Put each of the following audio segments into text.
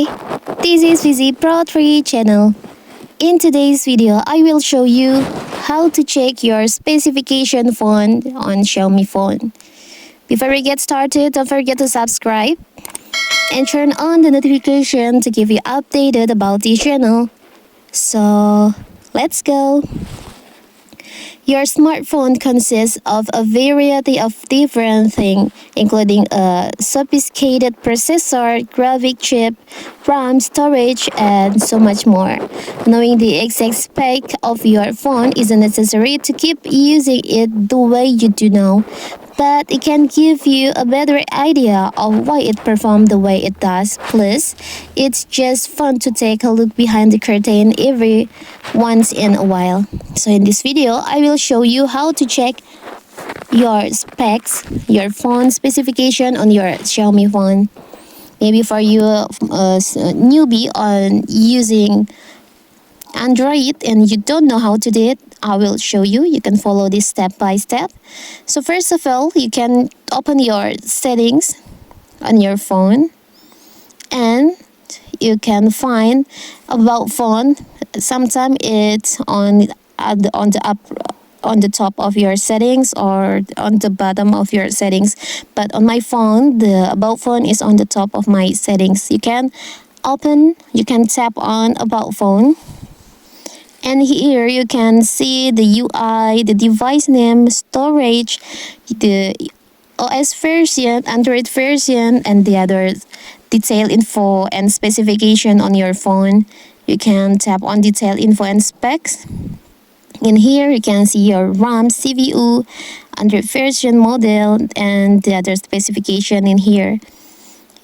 Hi, this is Vizi Pro 3 channel. In today's video, I will show you how to check your specification phone on Xiaomi phone. Before we get started, don't forget to subscribe and turn on the notification to keep you updated about this channel. So, let's go. Your smartphone consists of a variety of different things, including a sophisticated processor, graphic chip, RAM, storage, and so much more. Knowing the exact spec of your phone isn't necessary to keep using it the way you do now, but it can give you a better idea of why it performs the way it does. Plus, it's just fun to take a look behind the curtain every once in a while. So in this video, I will show you how to check your specs, your phone specification on your Xiaomi phone. Maybe for you newbie on using Android and you don't know how to do it, I will show you. You can follow this step by step. So first of all, you can open your settings on your phone and you can find about phone. Sometimes it's on the top of your settings or on the bottom of your settings, but on my phone the about phone is on the top of my settings. You can tap on about phone, and here you can see the UI, the device name, storage, the OS version, Android version, and the other detail info and specification on your phone. You can tap on detail info and specs. In here, you can see your RAM, CPU, Android version, model, and the other specification in here.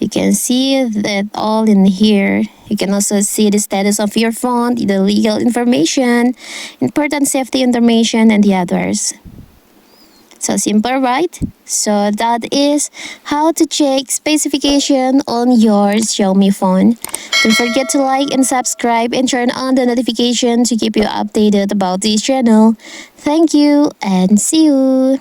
You can see that all in here. You can also see the status of your phone, the legal information, important safety information, and the others. So simple, right? So that is how to check specification on your Xiaomi phone. Don't forget to like and subscribe and turn on the notification to keep you updated about this channel. Thank you and see you.